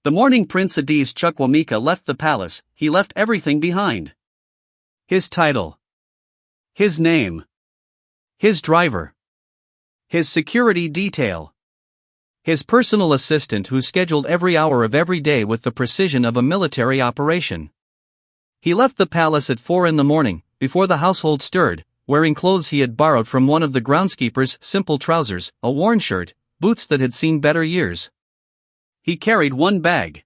The morning Prince Adis Chukwuemeka left the palace, he left everything behind. His title, his name, his driver, his security detail, his personal assistant who scheduled every hour of every day with the precision of a military operation. He left the palace at 4 in the morning, before the household stirred, wearing clothes he had borrowed from one of the groundskeepers, simple trousers, a worn shirt, boots that had seen better years. He carried one bag.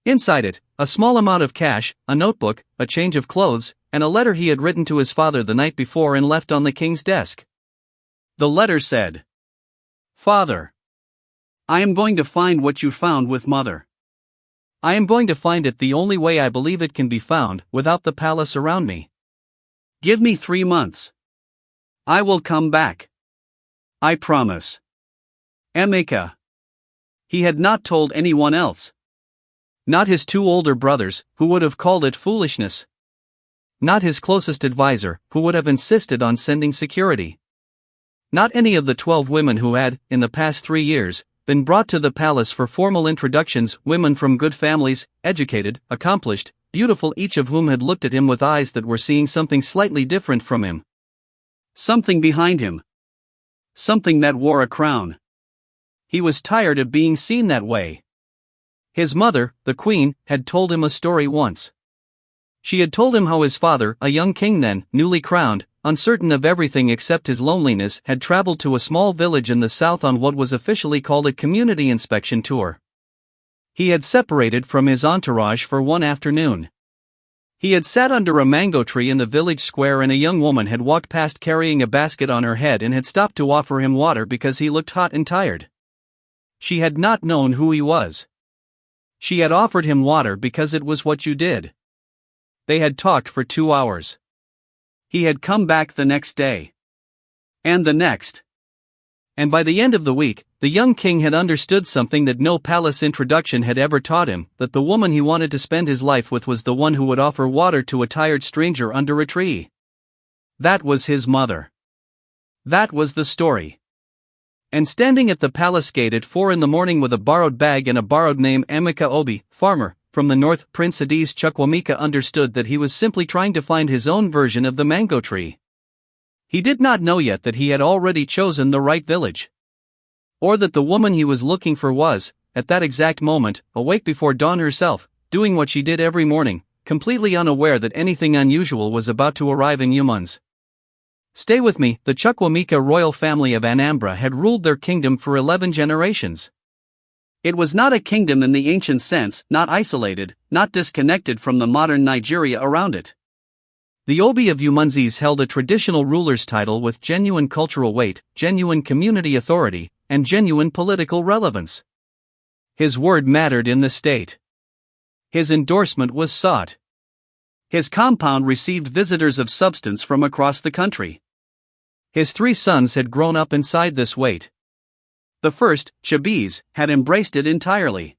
Inside it, a small amount of cash, a notebook, a change of clothes, and a letter he had written to his father the night before and left on the king's desk. The letter said, "Father, I am going to find what you found with Mother. I am going to find it the only way I believe it can be found, without the palace around me. Give me 3 months. I will come back. I promise. Emeka." He had not told anyone else. Not his 2 older brothers, who would have called it foolishness. Not his closest advisor, who would have insisted on sending security. Not any of the 12 women who had, in the past 3 years, been brought to the palace for formal introductions, women from good families, educated, accomplished, beautiful, each of whom had looked at him with eyes that were seeing something slightly different from him. Something behind him. Something that wore a crown. He was tired of being seen that way. His mother, the queen, had told him a story once. She had told him how his father, a young king then, newly crowned, uncertain of everything except his loneliness, had traveled to a small village in the south on what was officially called a community inspection tour. He had separated from his entourage for one afternoon. He had sat under a mango tree in the village square and a young woman had walked past carrying a basket on her head and had stopped to offer him water because he looked hot and tired. She had not known who he was. She had offered him water because it was what you did. They had talked for 2 hours. He had come back the next day. And the next. And by the end of the week, the young king had understood something that no palace introduction had ever taught him, that the woman he wanted to spend his life with was the one who would offer water to a tired stranger under a tree. That was his mother. That was the story. And standing at the palace gate at 4 in the morning with a borrowed bag and a borrowed name, Emeka Obi, farmer, from the north, Prince Adis Chukwuemeka understood that he was simply trying to find his own version of the mango tree. He did not know yet that he had already chosen the right village. Or that the woman he was looking for was, at that exact moment, awake before dawn herself, doing what she did every morning, completely unaware that anything unusual was about to arrive in humans. Stay with me, the Chukwuemeka royal family of Anambra had ruled their kingdom for 11 generations. It was not a kingdom in the ancient sense, not isolated, not disconnected from the modern Nigeria around it. The Obi of Umunzis held a traditional ruler's title with genuine cultural weight, genuine community authority, and genuine political relevance. His word mattered in the state. His endorsement was sought. His compound received visitors of substance from across the country. His 3 sons had grown up inside this weight. The first, Chabiz, had embraced it entirely.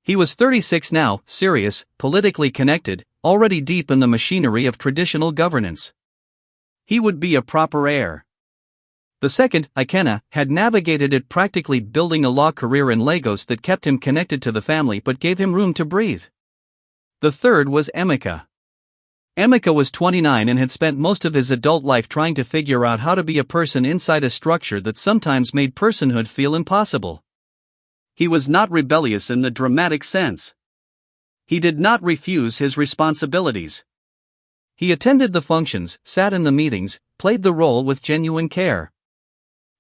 He was 36 now, serious, politically connected, already deep in the machinery of traditional governance. He would be a proper heir. The second, Ikenna, had navigated it practically, building a law career in Lagos that kept him connected to the family but gave him room to breathe. The third was Emeka. Emeka was 29 and had spent most of his adult life trying to figure out how to be a person inside a structure that sometimes made personhood feel impossible. He was not rebellious in the dramatic sense. He did not refuse his responsibilities. He attended the functions, sat in the meetings, played the role with genuine care.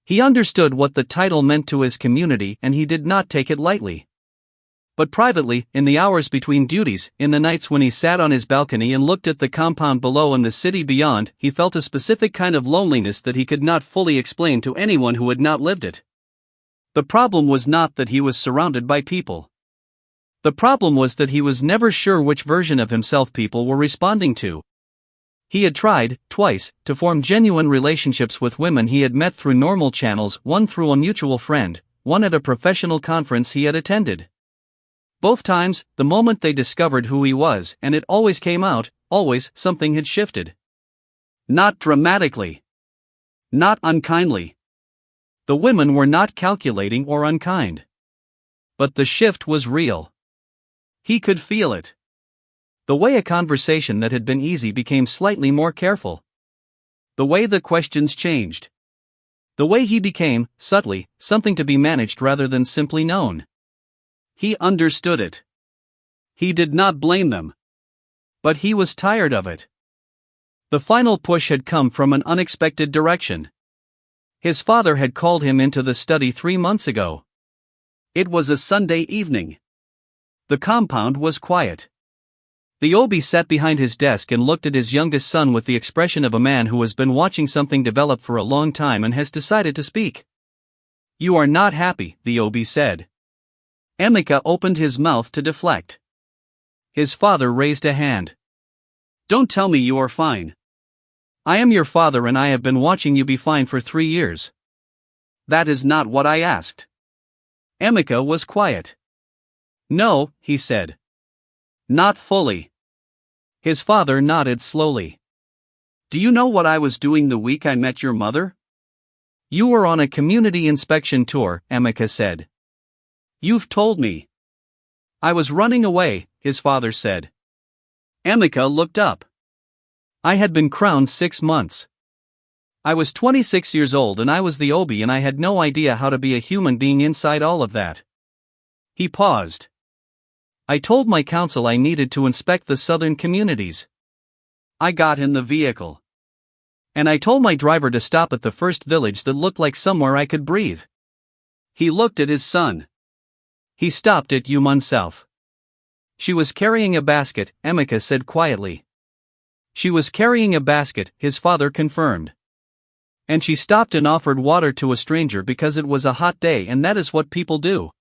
He understood what the title meant to his community and he did not take it lightly. But privately, in the hours between duties, in the nights when he sat on his balcony and looked at the compound below and the city beyond, he felt a specific kind of loneliness that he could not fully explain to anyone who had not lived it. The problem was not that he was surrounded by people. The problem was that he was never sure which version of himself people were responding to. He had tried, twice, to form genuine relationships with women he had met through normal channels, one through a mutual friend, one at a professional conference he had attended. Both times, the moment they discovered who he was, and it always came out, always, something had shifted. Not dramatically. Not unkindly. The women were not calculating or unkind. But the shift was real. He could feel it. The way a conversation that had been easy became slightly more careful. The way the questions changed. The way he became, subtly, something to be managed rather than simply known. He understood it. He did not blame them. But he was tired of it. The final push had come from an unexpected direction. His father had called him into the study 3 months ago. It was a Sunday evening. The compound was quiet. The Obi sat behind his desk and looked at his youngest son with the expression of a man who has been watching something develop for a long time and has decided to speak. "You are not happy," the Obi said. Emeka opened his mouth to deflect. His father raised a hand. "Don't tell me you are fine. I am your father and I have been watching you be fine for 3 years. That is not what I asked." Emeka was quiet. "No," he said. "Not fully." His father nodded slowly. "Do you know what I was doing the week I met your mother?" "You were on a community inspection tour," Emeka said. "You've told me." "I was running away," his father said. Emeka looked up. "I had been crowned 6 months. I was 26 years old and I was the Obi and I had no idea how to be a human being inside all of that." He paused. "I told my council I needed to inspect the southern communities. I got in the vehicle. And I told my driver to stop at the first village that looked like somewhere I could breathe." He looked at his son. "He stopped at Yumun South." "She was carrying a basket," Emeka said quietly. "She was carrying a basket," his father confirmed. "And she stopped and offered water to a stranger because it was a hot day and that is what people do.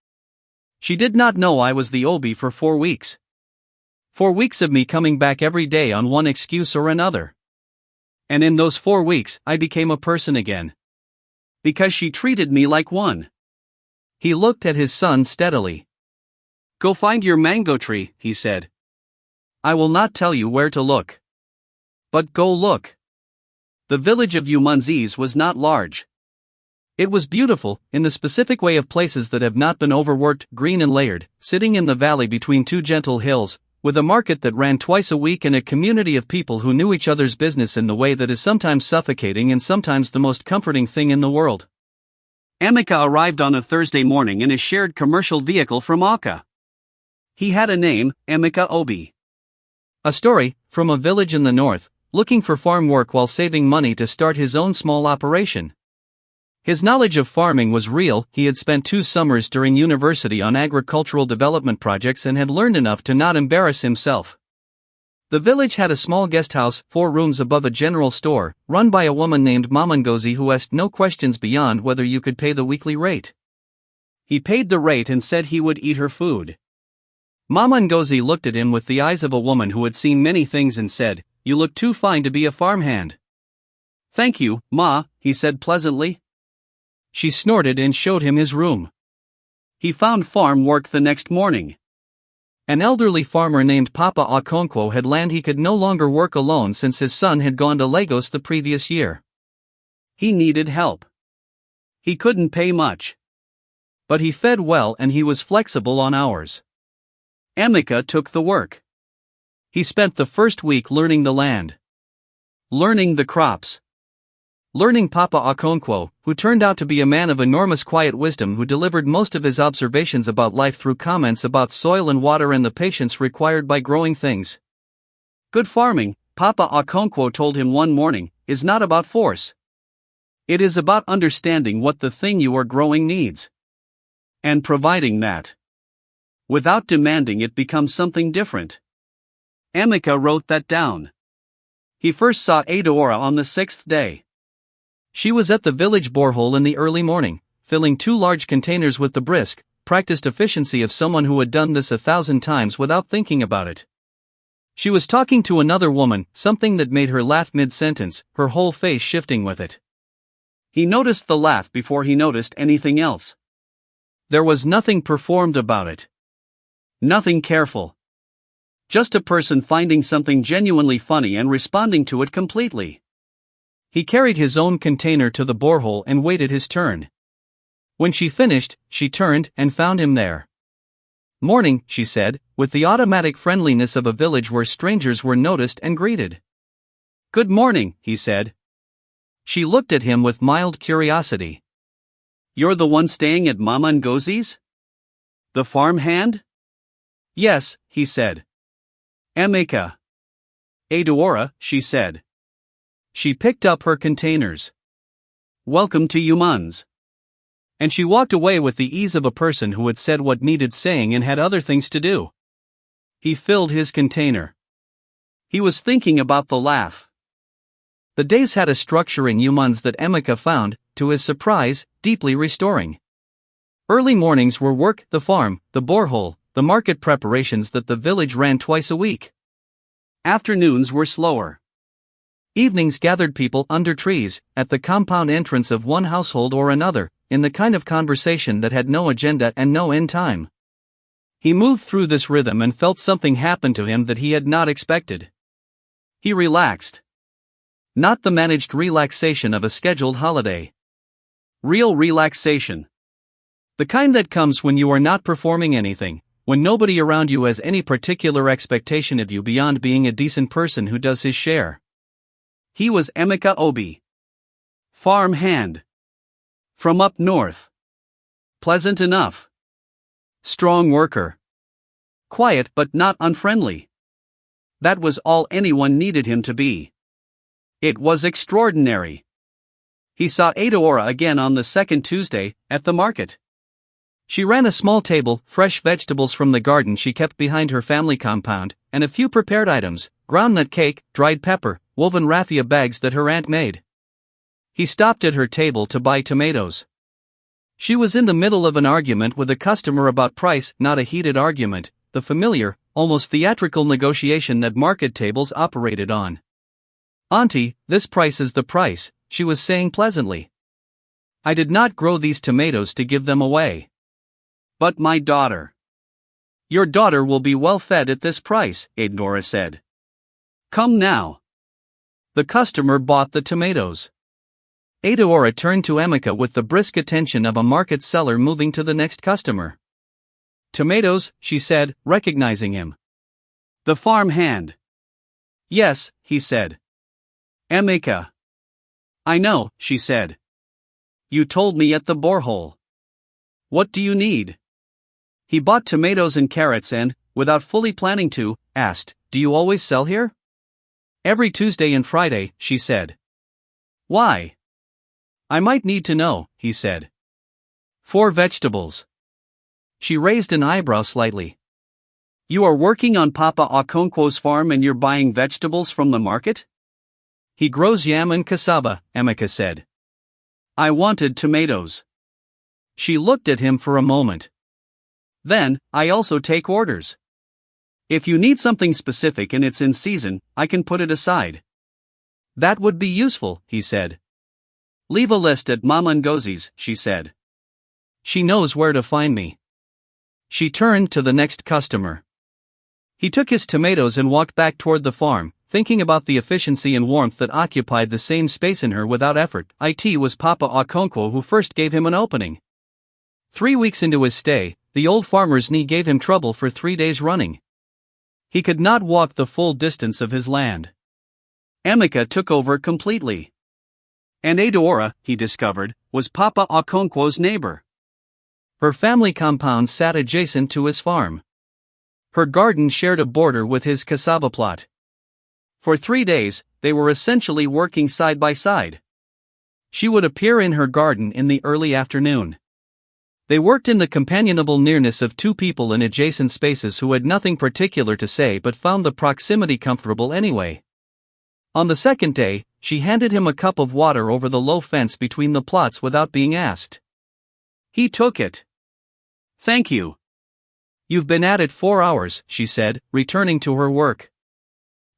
She did not know I was the Obi for 4 weeks. 4 weeks of me coming back every day on one excuse or another. And in those 4 weeks, I became a person again. Because she treated me like one." He looked at his son steadily. "Go find your mango tree," he said. "I will not tell you where to look. But go look." The village of Umunzis was not large. It was beautiful, in the specific way of places that have not been overworked, green and layered, sitting in the valley between 2 gentle hills, with a market that ran twice a week and a community of people who knew each other's business in the way that is sometimes suffocating and sometimes the most comforting thing in the world. Emeka arrived on a Thursday morning in a shared commercial vehicle from Aka. He had a name, Emeka Obi. A story, from a village in the north, looking for farm work while saving money to start his own small operation. His knowledge of farming was real. He had spent 2 summers during university on agricultural development projects and had learned enough to not embarrass himself. The village had a small guest house, 4 rooms above a general store, run by a woman named Mama Ngozi who asked no questions beyond whether you could pay the weekly rate. He paid the rate and said he would eat her food. Mama Ngozi looked at him with the eyes of a woman who had seen many things and said, "You look too fine to be a farmhand." "Thank you, Ma," he said pleasantly. She snorted and showed him his room. He found farm work the next morning. An elderly farmer named Papa Okonkwo had land he could no longer work alone since his son had gone to Lagos the previous year. He needed help. He couldn't pay much. But he fed well and he was flexible on hours. Emeka took the work. He spent the first week learning the land. Learning the crops. Learning Papa Okonkwo, who turned out to be a man of enormous quiet wisdom who delivered most of his observations about life through comments about soil and water and the patience required by growing things. Good farming, Papa Okonkwo told him one morning, is not about force. It is about understanding what the thing you are growing needs. And providing that. Without demanding it becomes something different. Emeka wrote that down. He first saw Adaora on the 6th day. She was at the village borehole in the early morning, filling 2 large containers with the brisk, practiced efficiency of someone who had done this 1,000 times without thinking about it. She was talking to another woman, something that made her laugh mid-sentence, her whole face shifting with it. He noticed the laugh before he noticed anything else. There was nothing performed about it. Nothing careful. Just a person finding something genuinely funny and responding to it completely. He carried his own container to the borehole and waited his turn. When she finished, she turned and found him there. Morning, she said, with the automatic friendliness of a village where strangers were noticed and greeted. Good morning, he said. She looked at him with mild curiosity. You're the one staying at Mama Ngozie's? The farm hand? Yes, he said. Emeka. Eudora, she said. She picked up her containers. Welcome to Humans. And she walked away with the ease of a person who had said what needed saying and had other things to do. He filled his container. He was thinking about the laugh. The days had a structure in Humans that Emeka found, to his surprise, deeply restoring. Early mornings were work, the farm, the borehole, the market preparations that the village ran twice a week. Afternoons were slower. Evenings gathered people under trees, at the compound entrance of one household or another, in the kind of conversation that had no agenda and no end time. He moved through this rhythm and felt something happen to him that he had not expected. He relaxed. Not the managed relaxation of a scheduled holiday. Real relaxation. The kind that comes when you are not performing anything, when nobody around you has any particular expectation of you beyond being a decent person who does his share. He was Emeka Obi. Farm hand. From up north. Pleasant enough. Strong worker. Quiet but not unfriendly. That was all anyone needed him to be. It was extraordinary. He saw Eudora again on the second Tuesday, at the market. She ran a small table, fresh vegetables from the garden she kept behind her family compound, and a few prepared items, groundnut cake, dried pepper, woven raffia bags that her aunt made. He stopped at her table to buy tomatoes. She was in the middle of an argument with a customer about price, not a heated argument, the familiar, almost theatrical negotiation that market tables operated on. Auntie, this price is the price, she was saying pleasantly. I did not grow these tomatoes to give them away. But my daughter. Your daughter will be well fed at this price, Eudora said. Come now. The customer bought the tomatoes. Eudora turned to Emeka with the brisk attention of a market seller moving to the next customer. Tomatoes, she said, recognizing him. The farm hand. Yes, he said. Emeka. I know, she said. You told me at the borehole. What do you need? He bought tomatoes and carrots and, without fully planning to, asked, Do you always sell here? Every Tuesday and Friday, she said. Why? I might need to know, he said. 4 vegetables. She raised an eyebrow slightly. You are working on Papa Okonkwo's farm and you're buying vegetables from the market? He grows yam and cassava, Emeka said. I wanted tomatoes. She looked at him for a moment. Then, I also take orders. If you need something specific and it's in season, I can put it aside. That would be useful, he said. Leave a list at Mama Ngozie's, she said. She knows where to find me. She turned to the next customer. He took his tomatoes and walked back toward the farm, thinking about the efficiency and warmth that occupied the same space in her without effort. It was Papa Okonkwo who first gave him an opening. 3 weeks into his stay, the old farmer's knee gave him trouble for 3 days running. He could not walk the full distance of his land. Emeka took over completely. And Eudora, he discovered, was Papa Okonkwo's neighbor. Her family compound sat adjacent to his farm. Her garden shared a border with his cassava plot. For 3 days, they were essentially working side by side. She would appear in her garden in the early afternoon. They worked in the companionable nearness of 2 people in adjacent spaces who had nothing particular to say but found the proximity comfortable anyway. On the second day, she handed him a cup of water over the low fence between the plots without being asked. He took it. Thank you. You've been at it 4 hours, she said, returning to her work.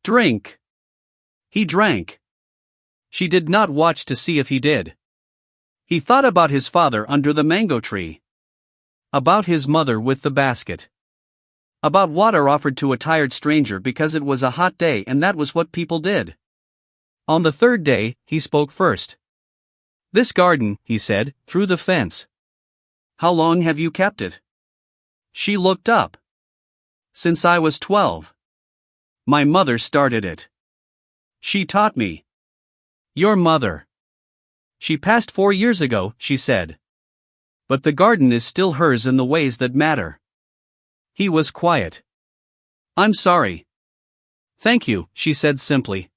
Drink. He drank. She did not watch to see if he did. He thought about his father under the mango tree. About his mother with the basket. About water offered to a tired stranger because it was a hot day and that was what people did. On the 3rd day, he spoke first. This garden, he said, through the fence. How long have you kept it? She looked up. Since I was 12. My mother started it. She taught me. Your mother. She passed 4 years ago, she said. But the garden is still hers in the ways that matter. He was quiet. I'm sorry. Thank you, she said simply.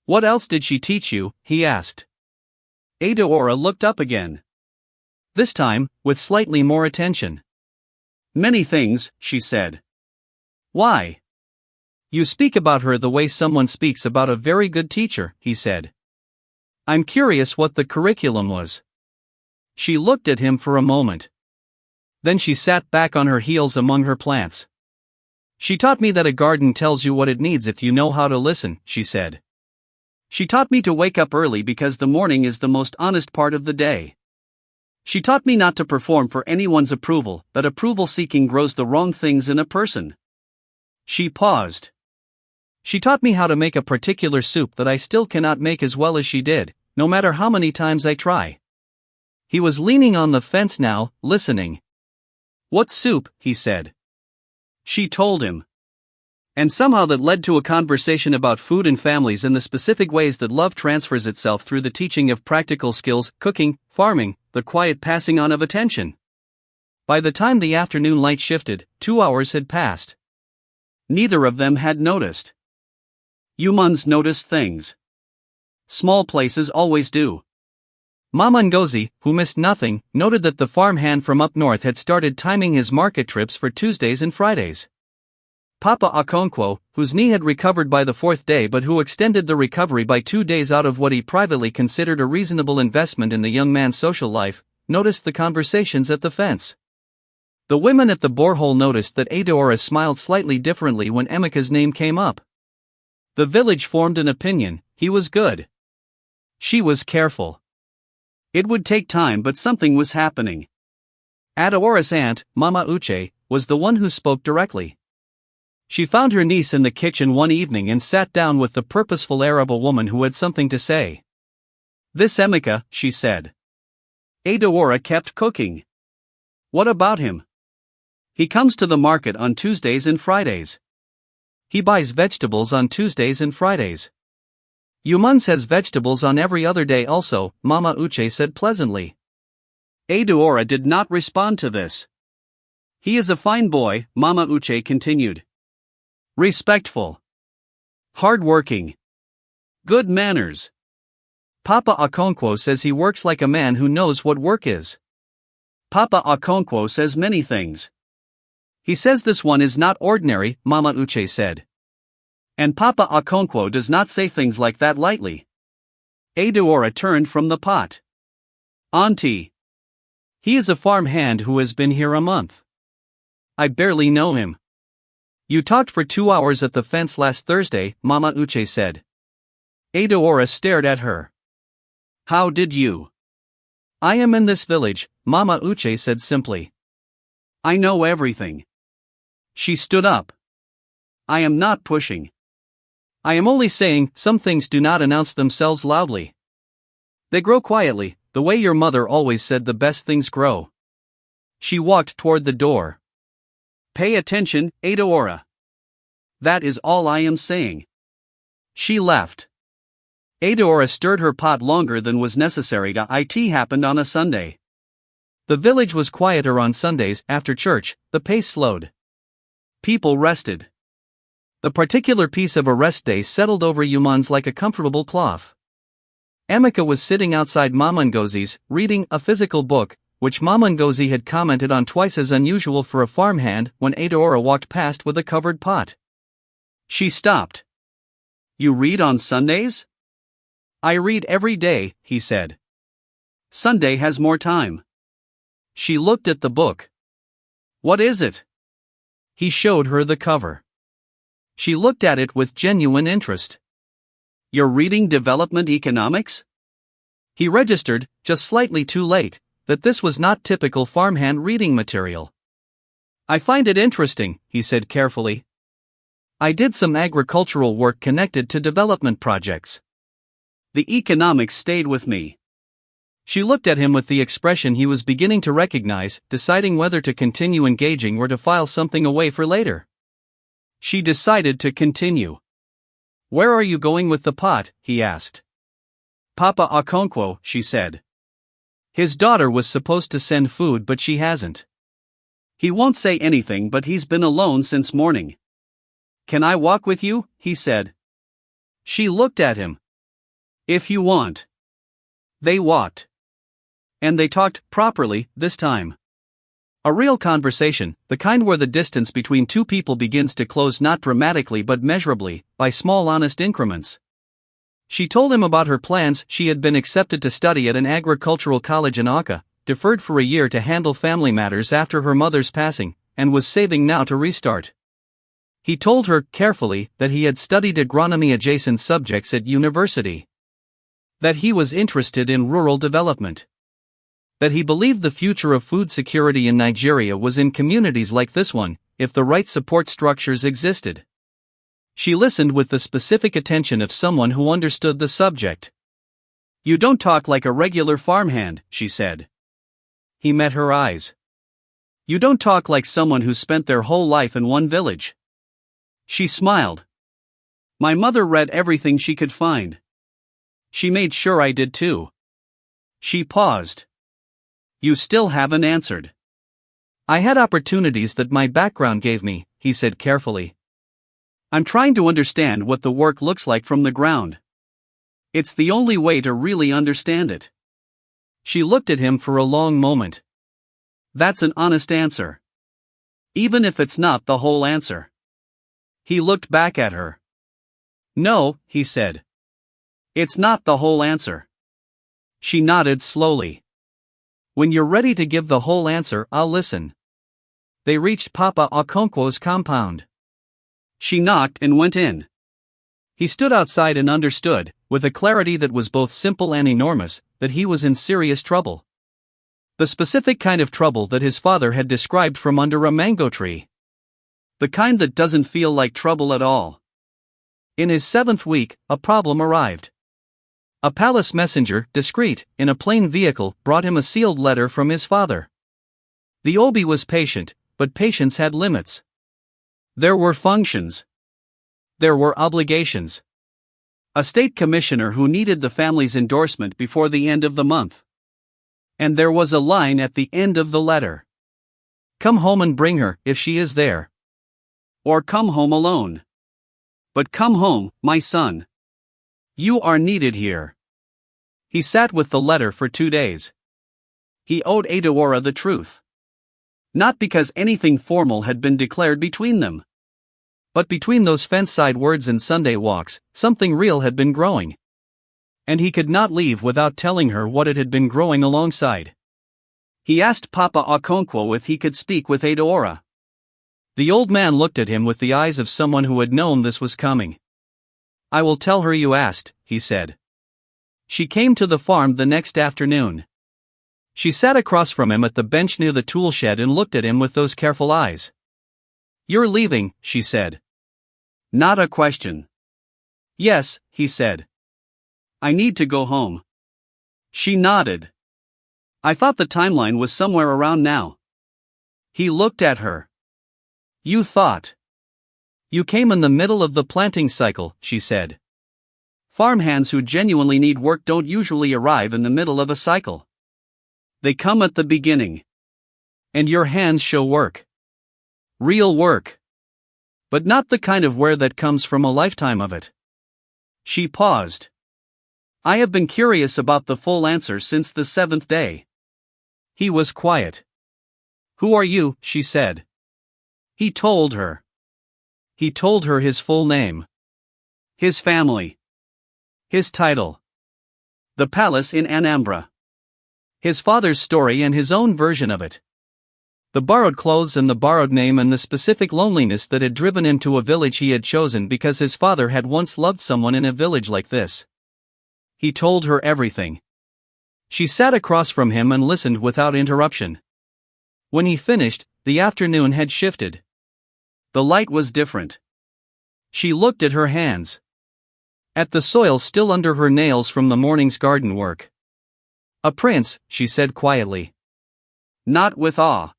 What else did she teach you? He asked. Adeora looked up again. This time, with slightly more attention. Many things, she said. Why? You speak about her the way someone speaks about a very good teacher, he said. I'm curious what the curriculum was. She looked at him for a moment. Then she sat back on her heels among her plants. She taught me that a garden tells you what it needs if you know how to listen, she said. She taught me to wake up early because the morning is the most honest part of the day. She taught me not to perform for anyone's approval, that approval-seeking grows the wrong things in a person. She paused. She taught me how to make a particular soup that I still cannot make as well as she did, no matter how many times I try. He was leaning on the fence now, listening. What soup? He said. She told him. And somehow that led to a conversation about food and families and the specific ways that love transfers itself through the teaching of practical skills, cooking, farming, the quiet passing on of attention. By the time the afternoon light shifted, 2 hours had passed. Neither of them had noticed. Humans notice things. Small places always do. Mama Ngozi, who missed nothing, noted that the farmhand from up north had started timing his market trips for Tuesdays and Fridays. Papa Okonkwo, whose knee had recovered by the 4th day but who extended the recovery by 2 days out of what he privately considered a reasonable investment in the young man's social life, noticed the conversations at the fence. The women at the borehole noticed that Adeora smiled slightly differently when Emika's name came up. The village formed an opinion: he was good. She was careful. It would take time, but something was happening. Adeora's aunt, Mama Uche, was the one who spoke directly. She found her niece in the kitchen one evening and sat down with the purposeful air of a woman who had something to say. This Emika, she said. Adeora kept cooking. What about him? He comes to the market on Tuesdays and Fridays. He buys vegetables on Tuesdays and Fridays. Yuman has vegetables on every other day also, Mama Uche said pleasantly. Adeora did not respond to this. He is a fine boy, Mama Uche continued. Respectful. Hard-working. Good manners. Papa Okonkwo says he works like a man who knows what work is. Papa Okonkwo says many things. He says this one is not ordinary, Mama Uche said. And Papa Okonkwo does not say things like that lightly. Adeora turned from the pot. Auntie. He is a farm hand who has been here a month. I barely know him. You talked for 2 hours at the fence last Thursday, Mama Uche said. Adeora stared at her. How did you? I am in this village, Mama Uche said simply. I know everything. She stood up. I am not pushing. I am only saying some things do not announce themselves loudly. They grow quietly, the way your mother always said the best things grow. She walked toward the door. Pay attention, Adeora. That is all I am saying. She left. Adeora stirred her pot longer than was necessary. It happened on a Sunday. The village was quieter on Sundays. After church, the pace slowed. People rested. The particular piece of a rest day settled over Humans like a comfortable cloth. Emika was sitting outside Mama Ngozi's, reading a physical book, which Mama Ngozi had commented on twice as unusual for a farmhand, when Adeora walked past with a covered pot. She stopped. You read on Sundays? I read every day, he said. Sunday has more time. She looked at the book. What is it? He showed her the cover. She looked at it with genuine interest. You're reading development economics? He registered, just slightly too late, that this was not typical farmhand reading material. I find it interesting, he said carefully. I did some agricultural work connected to development projects. The economics stayed with me. She looked at him with the expression he was beginning to recognize, deciding whether to continue engaging or to file something away for later. She decided to continue. "Where are you going with the pot?" he asked. "Papa Okonkwo," she said. His daughter was supposed to send food, but she hasn't. He won't say anything, but he's been alone since morning. "Can I walk with you?" he said. She looked at him. "If you want." They walked. And they talked properly this time. A real conversation, the kind where the distance between two people begins to close not dramatically but measurably, by small honest increments. She told him about her plans. She had been accepted to study at an agricultural college in Akka, deferred for a year to handle family matters after her mother's passing, and was saving now to restart. He told her, carefully, that he had studied agronomy-adjacent subjects at university. That he was interested in rural development. That he believed the future of food security in Nigeria was in communities like this one, if the right support structures existed. She listened with the specific attention of someone who understood the subject. "You don't talk like a regular farmhand," she said. He met her eyes. "You don't talk like someone who spent their whole life in one village." She smiled. "My mother read everything she could find. She made sure I did too." She paused. "You still haven't answered." "I had opportunities that my background gave me," he said carefully. "I'm trying to understand what the work looks like from the ground. It's the only way to really understand it." She looked at him for a long moment. "That's an honest answer. Even if it's not the whole answer." He looked back at her. "No," he said. "It's not the whole answer." She nodded slowly. "When you're ready to give the whole answer, I'll listen." They reached Papa Okonkwo's compound. She knocked and went in. He stood outside and understood, with a clarity that was both simple and enormous, that he was in serious trouble. The specific kind of trouble that his father had described from under a mango tree. The kind that doesn't feel like trouble at all. In his 7th week, a problem arrived. A palace messenger, discreet, in a plain vehicle, brought him a sealed letter from his father. The Obi was patient, but patience had limits. There were functions. There were obligations. A state commissioner who needed the family's endorsement before the end of the month. And there was a line at the end of the letter. "Come home and bring her, if she is there. Or come home alone. But come home, my son. You are needed here." He sat with the letter for 2 days. He owed Adaora the truth. Not because anything formal had been declared between them. But between those fence-side words and Sunday walks, something real had been growing. And he could not leave without telling her what it had been growing alongside. He asked Papa Okonkwo if he could speak with Adaora. The old man looked at him with the eyes of someone who had known this was coming. "I will tell her you asked," he said. She came to the farm the next afternoon. She sat across from him at the bench near the tool shed and looked at him with those careful eyes. "You're leaving," she said. Not a question. "Yes," he said. "I need to go home." She nodded. "I thought the timeline was somewhere around now." He looked at her. "You thought. You came in the middle of the planting cycle," she said. "Farmhands who genuinely need work don't usually arrive in the middle of a cycle. They come at the beginning. And your hands show work. Real work. But not the kind of wear that comes from a lifetime of it." She paused. "I have been curious about the full answer since the 7th day." He was quiet. "Who are you?" she said. He told her. He told her his full name. His family. His title. The palace in Anambra. His father's story and his own version of it. The borrowed clothes and the borrowed name and the specific loneliness that had driven him to a village he had chosen because his father had once loved someone in a village like this. He told her everything. She sat across from him and listened without interruption. When he finished, the afternoon had shifted. The light was different. She looked at her hands. At the soil still under her nails from the morning's garden work. A prince, she said quietly. Not with awe.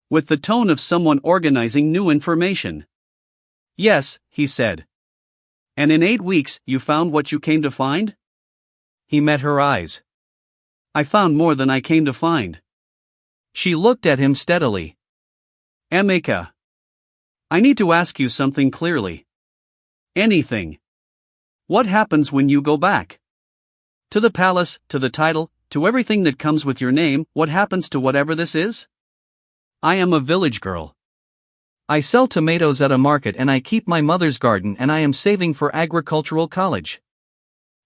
With the tone of someone organizing new information. Yes, he said. And in 8 weeks, you found what you came to find? He met her eyes. I found more than I came to find. She looked at him steadily. Emeka. I need to ask you something clearly. Anything. What happens when you go back? To the palace, to the title, to everything that comes with your name, what happens to whatever this is? I am a village girl. I sell tomatoes at a market and I keep my mother's garden and I am saving for agricultural college.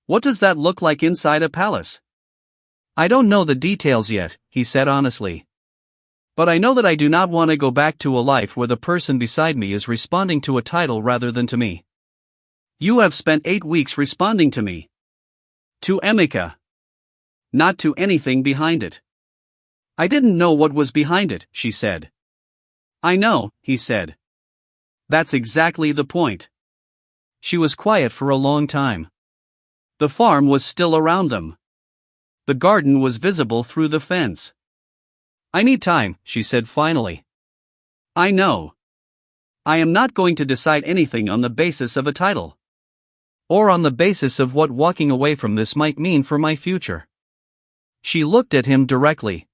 What does that look like inside a palace? I don't know the details yet, he said honestly. But I know that I do not want to go back to a life where the person beside me is responding to a title rather than to me. You have spent 8 weeks responding to me. To Emeka. Not to anything behind it. I didn't know what was behind it, she said. I know, he said. That's exactly the point. She was quiet for a long time. The farm was still around them. The garden was visible through the fence. I need time, she said finally. I know. I am not going to decide anything on the basis of a title. Or on the basis of what walking away from this might mean for my future. She looked at him directly.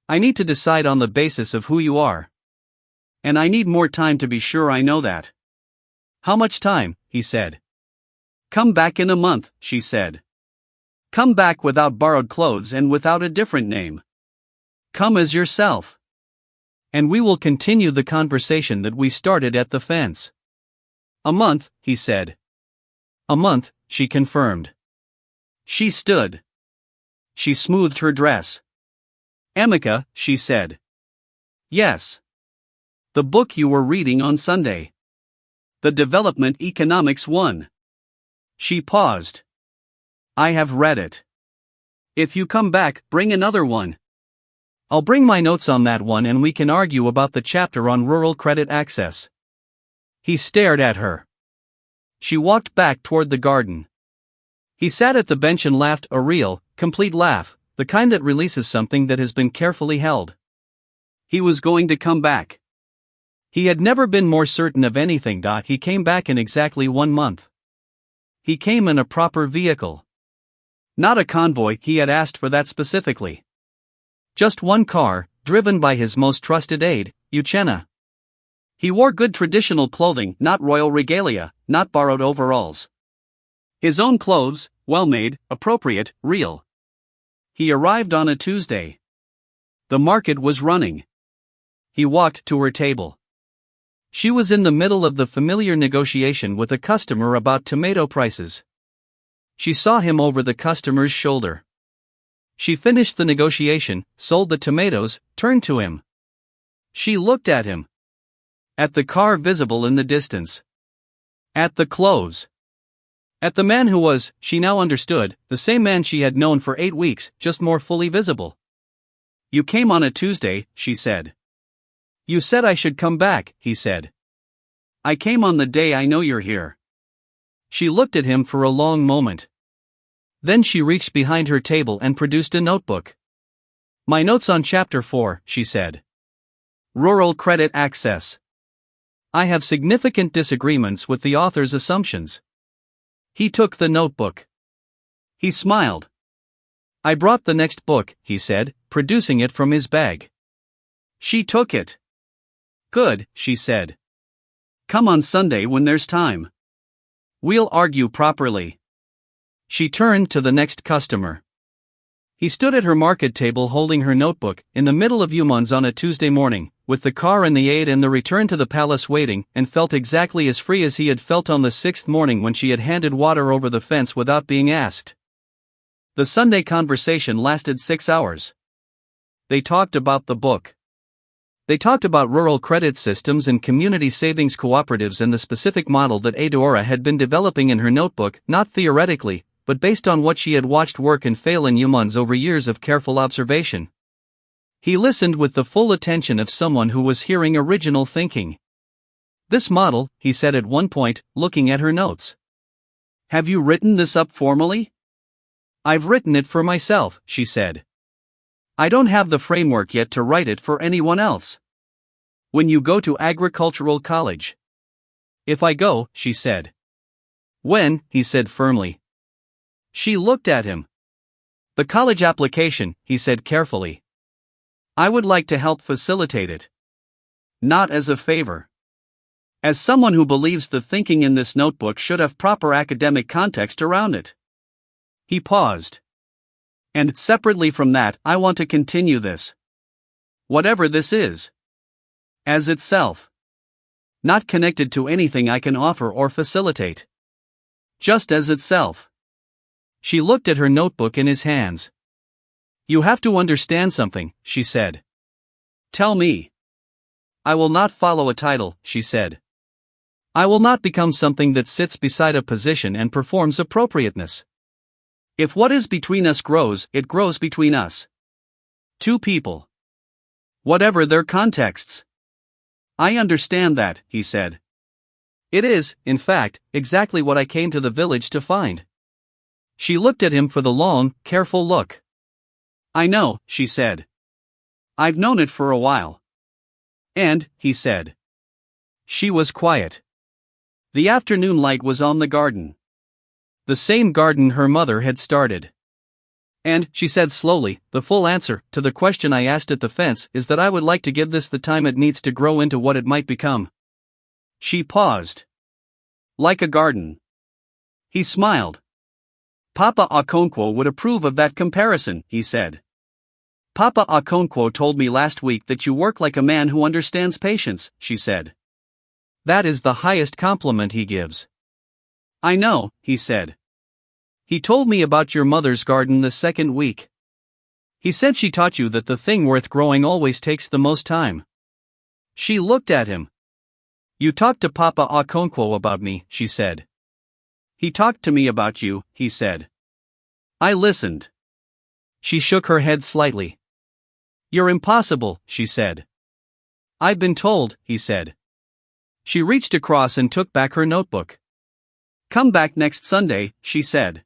I need to decide on the basis of who you are. And I need more time to be sure I know that. How much time? He said. Come back in a month, she said. Come back without borrowed clothes and without a different name. Come as yourself. And we will continue the conversation that we started at the fence. A month, he said. A month, she confirmed. She stood. She smoothed her dress. Emeka, she said. Yes. The book you were reading on Sunday. The Development Economics one. She paused. I have read it. If you come back, bring another one. I'll bring my notes on that one and we can argue about the chapter on rural credit access. He stared at her. She walked back toward the garden. He sat at the bench and laughed, a real, complete laugh, the kind that releases something that has been carefully held. He was going to come back. He had never been more certain of anything. He came back in exactly 1 month. He came in a proper vehicle. Not a convoy, he had asked for that specifically. Just one car, driven by his most trusted aide, Uchenna. He wore good traditional clothing, not royal regalia, not borrowed overalls. His own clothes, well-made, appropriate, real. He arrived on a Tuesday. The market was running. He walked to her table. She was in the middle of the familiar negotiation with a customer about tomato prices. She saw him over the customer's shoulder. She finished the negotiation, sold the tomatoes, turned to him. She looked at him. At the car visible in the distance. At the clothes. At the man who was, she now understood, the same man she had known for 8 weeks, just more fully visible. You came on a Tuesday, she said. You said I should come back, he said. I came on the day I know you're here. She looked at him for a long moment. Then she reached behind her table and produced a notebook. My notes on chapter 4, she said. Rural credit access. I have significant disagreements with the author's assumptions. He took the notebook. He smiled. I brought the next book, he said, producing it from his bag. She took it. Good, she said. Come on Sunday when there's time. We'll argue properly. She turned to the next customer. He stood at her market table holding her notebook, in the middle of humans on a Tuesday morning, with the car and the aide and the return to the palace waiting, and felt exactly as free as he had felt on the 6th morning when she had handed water over the fence without being asked. The Sunday conversation lasted 6 hours. They talked about the book. They talked about rural credit systems and community savings cooperatives and the specific model that Adora had been developing in her notebook, not theoretically, but based on what she had watched work and fail in humans over years of careful observation. He listened with the full attention of someone who was hearing original thinking. This model, he said at one point, looking at her notes. Have you written this up formally? I've written it for myself, she said. I don't have the framework yet to write it for anyone else. When you go to agricultural college. If I go, she said. When, he said firmly. She looked at him. The college application, he said carefully. I would like to help facilitate it. Not as a favor. As someone who believes the thinking in this notebook should have proper academic context around it. He paused. And separately from that, I want to continue this. Whatever this is. As itself. Not connected to anything I can offer or facilitate. Just as itself. She looked at her notebook in his hands. You have to understand something, she said. Tell me. I will not follow a title, she said. I will not become something that sits beside a position and performs appropriateness. If what is between us grows, it grows between us. Two people. Whatever their contexts. I understand that, he said. It is, in fact, exactly what I came to the village to find. She looked at him for the long, careful look. I know, she said. I've known it for a while. And, he said. She was quiet. The afternoon light was on the garden. The same garden her mother had started. And, she said slowly, the full answer to the question I asked at the fence is that I would like to give this the time it needs to grow into what it might become. She paused. Like a garden. He smiled. Papa Okonkwo would approve of that comparison, he said. Papa Okonkwo told me last week that you work like a man who understands patience, she said. That is the highest compliment he gives. I know, he said. He told me about your mother's garden the second week. He said she taught you that the thing worth growing always takes the most time. She looked at him. You talked to Papa Okonkwo about me, she said. He talked to me about you, he said. I listened. She shook her head slightly. You're impossible, she said. I've been told, he said. She reached across and took back her notebook. Come back next Sunday, she said.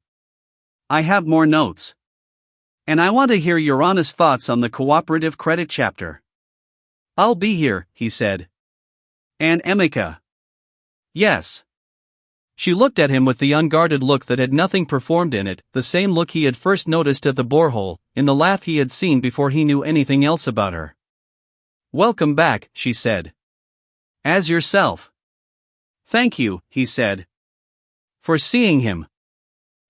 I have more notes. And I want to hear your honest thoughts on the cooperative credit chapter. I'll be here, he said. And Emeka. Yes. She looked at him with the unguarded look that had nothing performed in it, the same look he had first noticed at the borehole, in the laugh he had seen before he knew anything else about her. Welcome back, she said. As yourself. Thank you, he said. For seeing him.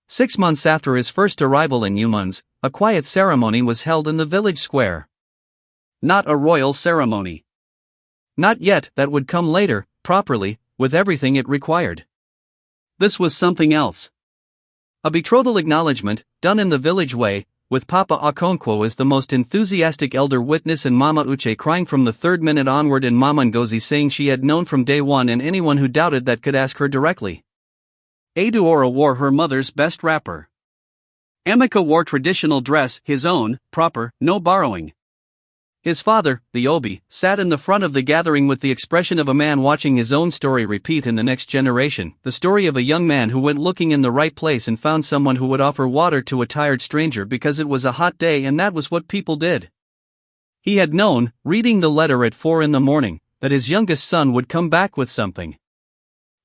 6 months after his first arrival in Humans, a quiet ceremony was held in the village square. Not a royal ceremony. Not yet, that would come later, properly, with everything it required. This was something else. A betrothal acknowledgement, done in the village way, with Papa Okonkwo as the most enthusiastic elder witness and Mama Uche crying from the 3rd minute onward and Mama Ngozi saying she had known from day one and anyone who doubted that could ask her directly. Adeora wore her mother's best wrapper. Emeka wore traditional dress, his own, proper, no borrowing. His father, the Obi, sat in the front of the gathering with the expression of a man watching his own story repeat in the next generation, the story of a young man who went looking in the right place and found someone who would offer water to a tired stranger because it was a hot day and that was what people did. He had known, reading the letter at 4 a.m, that his youngest son would come back with something.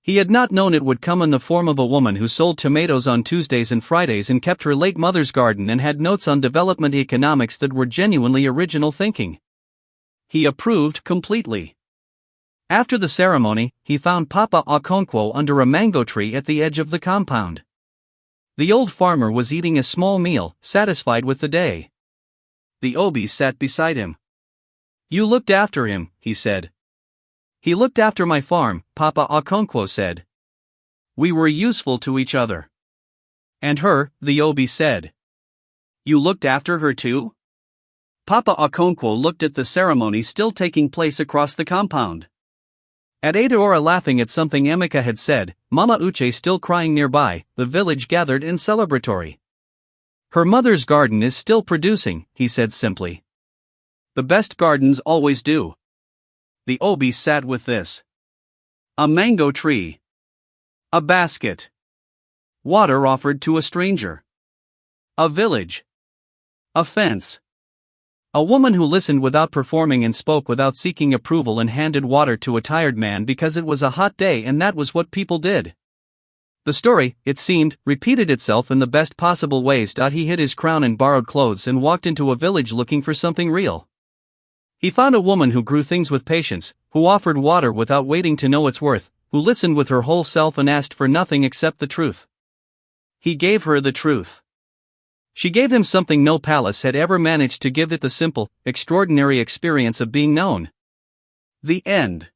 He had not known it would come in the form of a woman who sold tomatoes on Tuesdays and Fridays and kept her late mother's garden and had notes on development economics that were genuinely original thinking. He approved completely. After the ceremony, he found Papa Okonkwo under a mango tree at the edge of the compound. The old farmer was eating a small meal, satisfied with the day. The Obi sat beside him. You looked after him, he said. He looked after my farm, Papa Okonkwo said. We were useful to each other. And her, the Obi said. You looked after her too? Papa Okonkwo looked at the ceremony still taking place across the compound. At Adeora laughing at something Emeka had said, Mama Uche still crying nearby, the village gathered in celebratory. Her mother's garden is still producing, he said simply. The best gardens always do. The Obi sat with this. A mango tree. A basket. Water offered to a stranger. A village. A fence. A woman who listened without performing and spoke without seeking approval and handed water to a tired man because it was a hot day and that was what people did. The story, it seemed, repeated itself in the best possible ways. He hid his crown and borrowed clothes and walked into a village looking for something real. He found a woman who grew things with patience, who offered water without waiting to know its worth, who listened with her whole self and asked for nothing except the truth. He gave her the truth. She gave him something no palace had ever managed to give, it the simple, extraordinary experience of being known. The end.